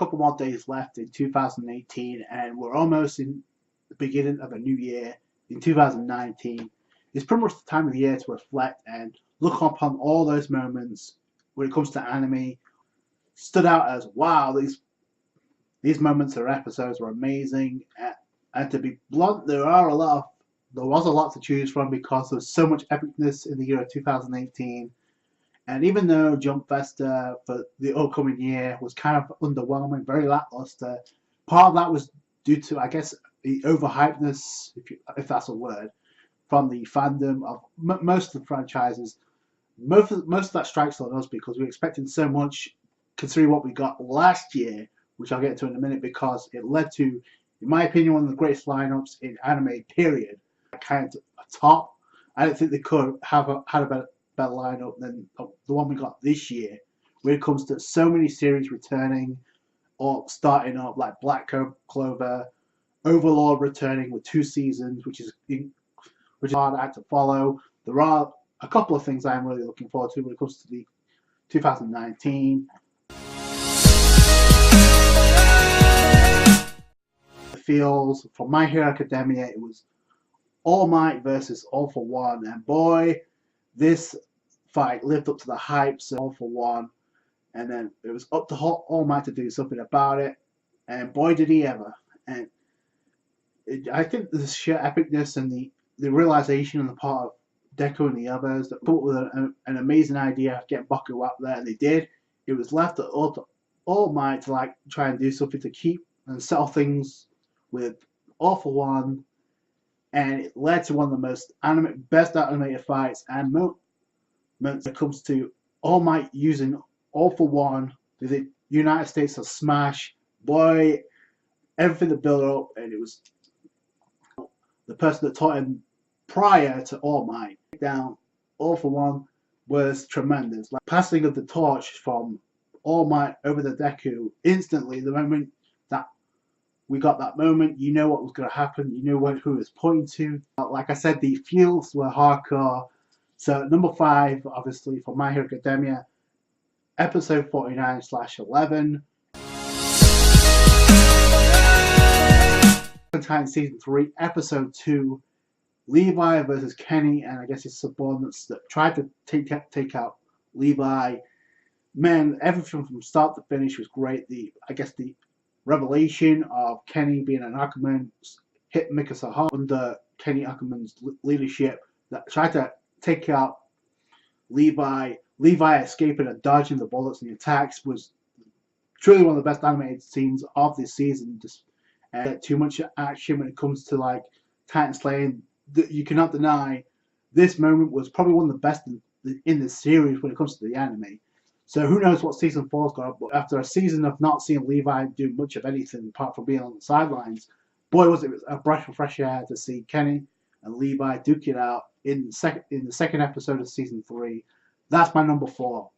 couple more days left in 2018, and we're almost in the beginning of a new year in 2019. It's pretty much the time of the year to reflect and look upon all those moments when it comes to anime. Stood out as wow, these moments or episodes were amazing. And to be blunt, there was a lot to choose from because there's so much epicness in the year of 2018. And even though Jump Festa for the upcoming year was kind of underwhelming, very lackluster, part of that was due to, I guess, the overhypeness, if that's a word, from the fandom of most of the franchises. Most of that strikes on us because we were expecting so much, considering what we got last year, which I'll get to in a minute, because it led to, in my opinion, one of the greatest lineups in anime, period. Kind of a top. I don't think they could have had a better lineup than the one we got this year, when it comes to so many series returning or starting up, like Black Clover, Overlord returning with 2 seasons, which is hard act to follow. There are a couple of things I'm really looking forward to when it comes to the 2019. The feels from My Hero Academia, it was All Might versus All for One, and boy, this fight lived up to the hype. So All for One, and then it was up to All Might to do something about it, and boy did he ever. And I think the sheer epicness and the realization on the part of Deku and the others that put with an amazing idea of getting Baku up there, and they did. It was left to All Might to like try and do something to keep and settle things with All for One, and it led to one of the most best animated fights and moments when it comes to All Might using All for One to the United States of Smash. Boy, everything that built up, and it was the person that taught him prior to All Might down All for One was tremendous. Like passing of the torch from All Might over the Deku instantly. The moment that we got that moment, you know what was going to happen. You knew who it was pointing to. Like I said, the feels were hardcore. So number 5, obviously, for My Hero Academia, episode 49/11. Titan Season 3, Episode 2, Levi versus Kenny, and I guess his subordinates that tried to take out Levi. Man, everything from start to finish was great. I guess the revelation of Kenny being an Akuman hit Mikasa hard under Kenny Akuman's leadership that tried to take out Levi. Levi escaping and dodging the bullets and the attacks was truly one of the best animated scenes of this season. Just too much action when it comes to like Titan slaying. You cannot deny this moment was probably one of the best in the series when it comes to the anime. So who knows what season 4's got, but after a season of not seeing Levi do much of anything apart from being on the sidelines, boy was it a breath of fresh air to see Kenny and Levi duke it out in the second episode of season 3. That's my number 4.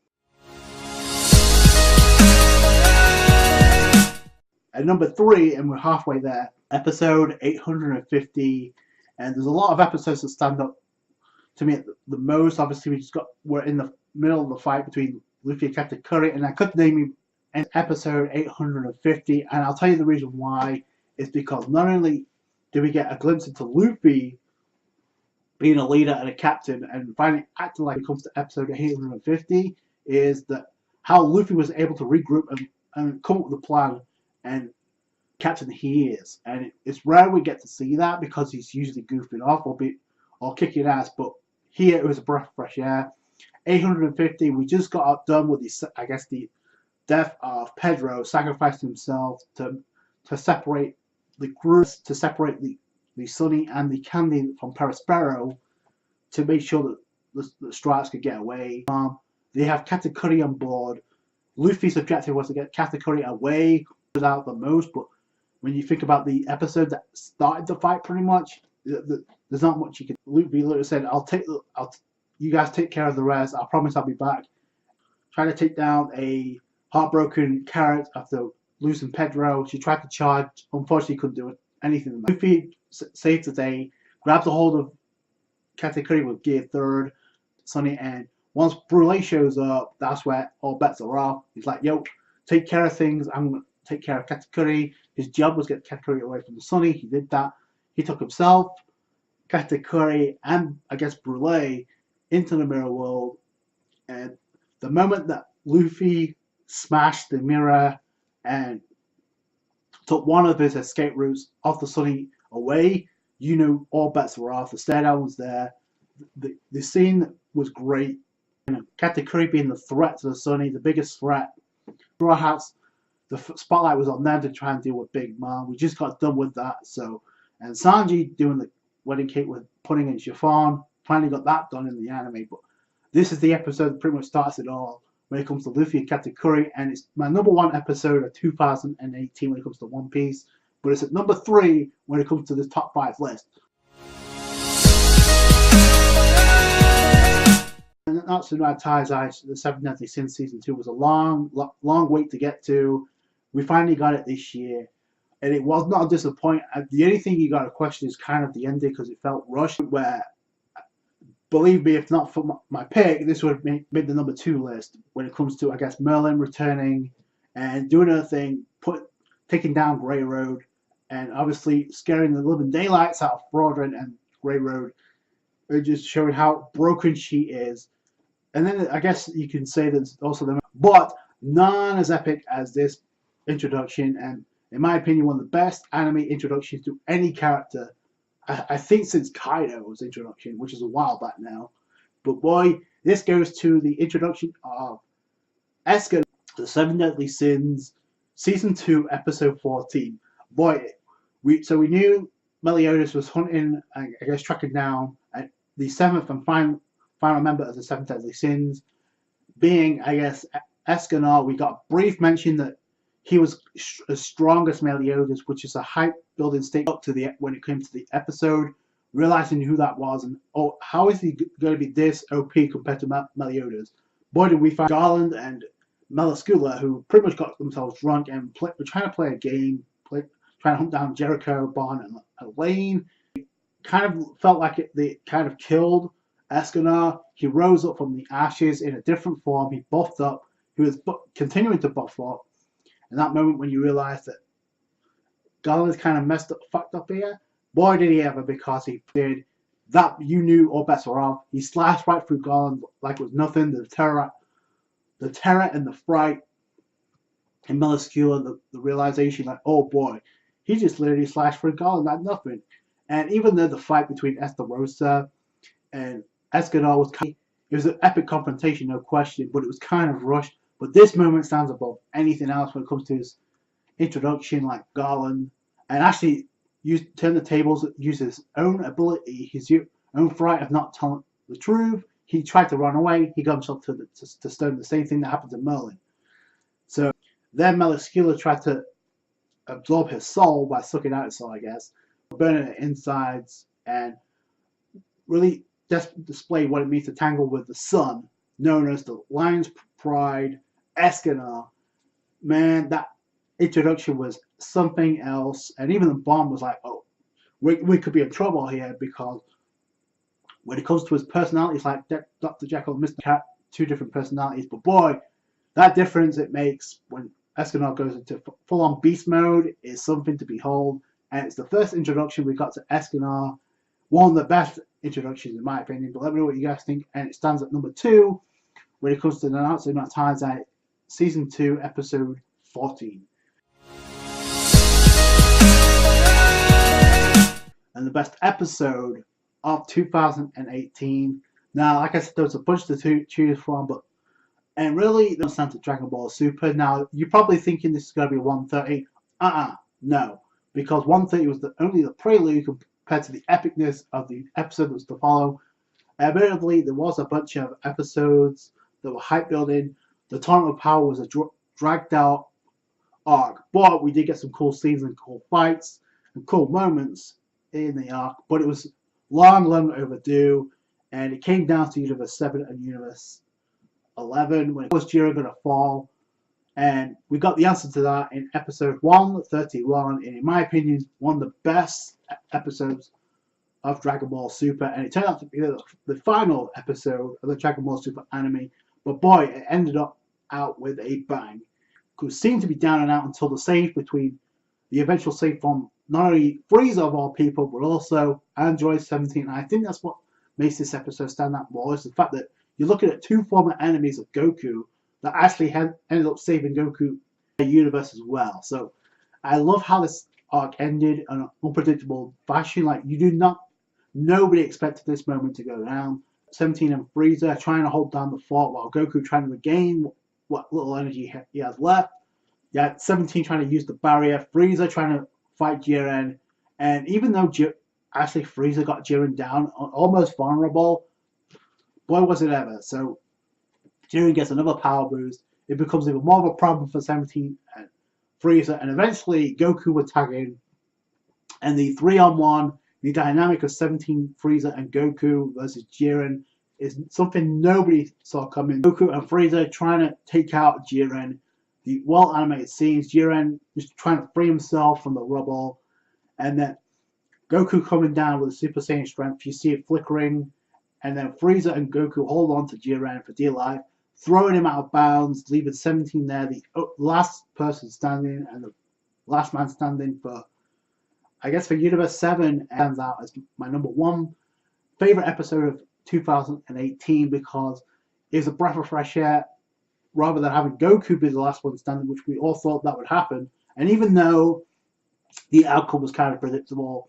At number 3, and we're halfway there, episode 850, and there's a lot of episodes that stand up to me the most. Obviously, we're in the middle of the fight between Luffy and Katakuri, and I could name you an episode 850, and I'll tell you the reason why. Is because not only do we get a glimpse into Luffy being a leader and a captain and finally acting like it comes to episode 850, is that how Luffy was able to regroup and come up with a plan and captain he is. And it's rare we get to see that because he's usually goofing off or kicking ass, but here it was a breath of fresh air. 850, we just got done with the death of Pedro, sacrificing himself to separate the groups, to separate the Sunny and the Candy from Perospero, to make sure that the Stripes could get away. They have Katakuri on board. Luffy's objective was to get Katakuri away without the most, but when you think about the episode that started the fight, pretty much, there's not much you can. Luffy literally said, you guys take care of the rest. I promise I'll be back. Trying to take down a heartbroken Carrot after losing Pedro. She tried to charge. Unfortunately, couldn't do anything. Luffy saves the day, grabs a hold of Katakuri with Gear 3rd, Sunny, and once Brule shows up, that's where all bets are off. He's like, yo, take care of things. take care of Katakuri. His job was to get Katakuri away from the Sunny. He did that. He took himself, Katakuri, and I guess Brule into the mirror world. And the moment that Luffy smashed the mirror and took one of his escape routes off the Sunny away, you know all bets were off. The stare down was there. The scene was great. Katakuri being the threat to the Sunny, the biggest threat. Straw Hats, the spotlight was on them to try and deal with Big Mom. We just got done with that. So, and Sanji doing the wedding cake with pudding and chiffon, finally got that done in the anime. But this is the episode that pretty much starts it all when it comes to Luffy and Katakuri, and it's my #1 episode of 2018 when it comes to One Piece. But it's at number 3 when it comes to the top 5 list. And that's the Taizai, the Seven Deadly Sins Season 2 was a long wait to get to. We finally got it this year, and it was not a disappointment. The only thing you got to question is kind of the ending, because it felt rushed. Where, believe me, if not for my pick, this would have made the number 2 list when it comes to, I guess, Merlin returning and doing another thing, taking down Grey Road, and obviously scaring the living daylights out of Broadren and Grey Road. It just showing how broken she is. And then I guess you can say that also the, but none as epic as this introduction, and in my opinion, one of the best anime introductions to any character. I think since Kaido's introduction, which is a while back now. But boy, this goes to the introduction of Escanor, the Seven Deadly Sins, Season 2, Episode 14. Boy, we knew Meliodas was hunting, I guess tracking down the 7th and final member of the Seven Deadly Sins, being, I guess, Escanor. We got a brief mention that he was as strong as Meliodas, which is a hype building state up to when it came to the episode, realizing who that was, and oh, how is he going to be this OP compared to Meliodas? Boy, did we find Garland and Melascula, who pretty much got themselves drunk and were trying to play a game, trying to hunt down Jericho, Bon, and Elaine. Kind of felt like they kind of killed Escanor. He rose up from the ashes in a different form. He buffed up. He was continuing to buff up. And that moment when you realize that Garland's kind of fucked up here, boy did he ever, because he did that. You knew all bets were off. He slashed right through Garland like it was nothing. The terror and the fright and Melascula, the realization like, oh boy, he just literally slashed through Garland like nothing. And even though the fight between Estarossa and Escanor it was an epic confrontation, no question, but it was kind of rushed. But this moment stands above anything else when it comes to his introduction, like Garland, and actually turn the tables, use his own ability, his own fright of not telling the truth. He tried to run away. He got himself to stone. The same thing that happened to Merlin. So then Melascula tried to absorb his soul by sucking out his soul, I guess, burning it insides, and really display what it means to tangle with the sun, known as the Lion's Pride, Escanor. Man, that introduction was something else. And even the Bomb was like, oh, we could be in trouble here, because when it comes to his personality, it's like Dr. Jekyll and Mr. Cat, 2 different personalities. But boy, that difference it makes when Escanor goes into full-on beast mode is something to behold. And it's the first introduction we got to Escanor. One of the best introductions, in my opinion. But let me know what you guys think. And it stands at number 2 when it comes to the Nanatsu no Taizai Season 2, Episode 14. And the best episode of 2018. Now, like I said, there was a bunch to choose from, and really, it comes down to Dragon Ball Super. Now, you're probably thinking this is going to be 130. No. Because 130 was only the prelude compared to the epicness of the episode that was to follow. Admittedly, there was a bunch of episodes that were hype building. The Tournament of Power was a dragged out arc, but we did get some cool scenes and cool fights and cool moments in the arc. But it was long overdue, and it came down to Universe 7 and Universe 11 when was Jiro going to fall. And we got the answer to that in episode 131, and in my opinion, one of the best episodes of Dragon Ball Super. And it turned out to be the final episode of the Dragon Ball Super anime. But boy, it ended up out with a bang. who seemed to be down and out until the save between the eventual save from not only Frieza of all people, but also Android 17. And I think that's what makes this episode stand out more, is the fact that you're looking at two former enemies of Goku that actually ended up saving Goku universe as well. So I love how this arc ended in an unpredictable fashion. Like, nobody expected this moment to go down. 17 and Frieza trying to hold down the fort while Goku trying to regain what little energy he has left. Yeah, 17 trying to use the barrier, Frieza trying to fight Jiren, and even though actually Frieza got Jiren down, almost vulnerable, boy was it ever. So Jiren gets another power boost. It becomes even more of a problem for 17 and Frieza, and eventually Goku would tag in, and the 3-on-1, the dynamic of 17, Frieza, and Goku versus Jiren is something nobody saw coming. Goku and Frieza trying to take out Jiren. The well-animated scenes, Jiren just trying to free himself from the rubble, and then Goku coming down with Super Saiyan strength. You see it flickering, and then Frieza and Goku hold on to Jiren for dear life, throwing him out of bounds, leaving 17 there, the last person standing and the last man standing for, I guess, for Universe 7. Stands out as my #1 favorite episode of 2018 because it was a breath of fresh air rather than having Goku be the last one standing, which we all thought that would happen. And even though the outcome was kind of predictable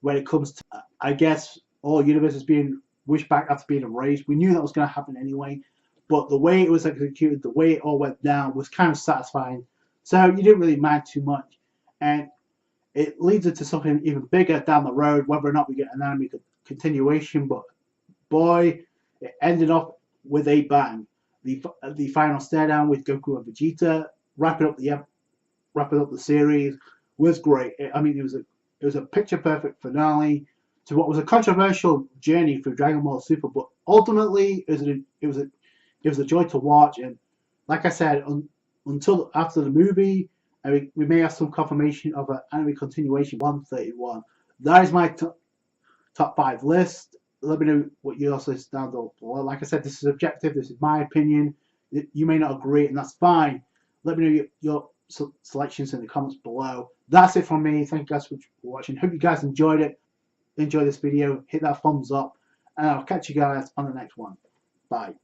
when it comes to, I guess, all universes being wished back after being erased, we knew that was going to happen anyway. But the way it was executed, the way it all went down was kind of satisfying. So you didn't really mind too much. And it leads into something even bigger down the road, whether or not we get an anime continuation. But boy, it ended up with a bang. The final stare down with Goku and Vegeta, wrapping up the series, was great. I mean, it was a picture perfect finale to what was a controversial journey through Dragon Ball Super. But ultimately, it was a joy to watch. And like I said, until after the movie, I mean, we may have some confirmation of an anime continuation 131. That is my top 5 list. Let me know what you also stand up for. Like I said, this is objective. This is my opinion. You may not agree, and that's fine. Let me know your selections in the comments below. That's it from me. Thank you guys for watching. Hope you guys enjoyed it. Enjoy this video. Hit that thumbs up, and I'll catch you guys on the next one. Bye.